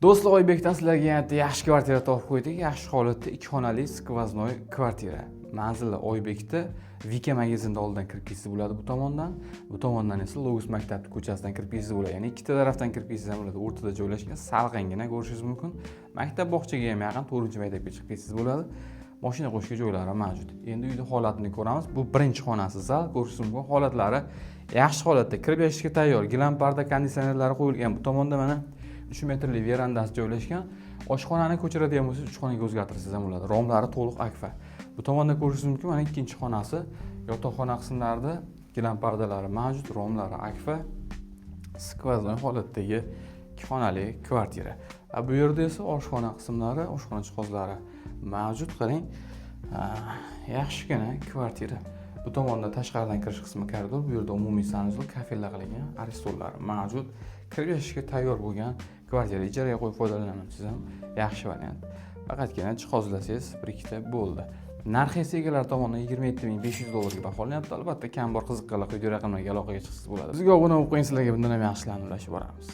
Do'stlar, Oybekdan sizlarga yana yaxshi kvartira topib qo'ydik. Yaxshi holatda 2 xonali skvoznoy kvartira. Manzili Oybekda Vika magazinda oldidan kirib kelsa bo'ladi bu tomondan. Bu tomondan esa Logos maktabi ko'chasidan kirib kelsa bo'ladi. Ya'ni ikkita tarafdan kirib kelsa ham bo'ladi. O'rtada joylashgan, salqingina ko'rishingiz mumkin. Maktab bog'chaga ham yaqin 4-maktabga chiqib kelsangiz bo'ladi. Mashina qo'shishga joylari mavjud. Endi uyda holatini ko'ramiz. Bu birinchi xonasi, zal, ko'rishingiz mumkin. Holatlari yaxshi holatda, kirib yashashga tayyor. Gilam parda konditsionerlari qo'yilgan. Bu tomonda mana 3 metrli verandasi joylashgan. Oshxonani ko'chiradigan bo'lsangiz 3 xonaga o'zgartirsangiz ham bo'ladi. Romlari to'liq akfa. Bu tomonda ko'rishingiz mumkin, mana ikkinchi xonasi. Yotoqxona qismlarida gilam pardalari mavjud, romlari akfa. Skvoznoy holatdagi 2 xonali kvartira. Bu yerda esa oshxona qismlari, oshxona jihozlari mavjud. Qarang, yaxshigina kvartira. Bu tomonda tashqaridan kirish qismi koridor, bu yerda umumiy sanuzul, kafellar qilingan, aristollar mavjud. Kirib yashashga tayyor bo'lgan kvartira, ijaraga qo'yib foydalanasiz ham yaxshi variant. Faqatgina jihozlasangiz 1-2ta bo'ldi. Narxi esa egalar tomonidan $27,500 ga baholanyapti. Albatta, kam bor qiziqqanlar quyidagi raqamlarga aloqaga chiqsangiz bo'ladi. Bizga obuna bo'lib qo'ying, sizlarga bundan ham yaxshilarni ulashib boramiz.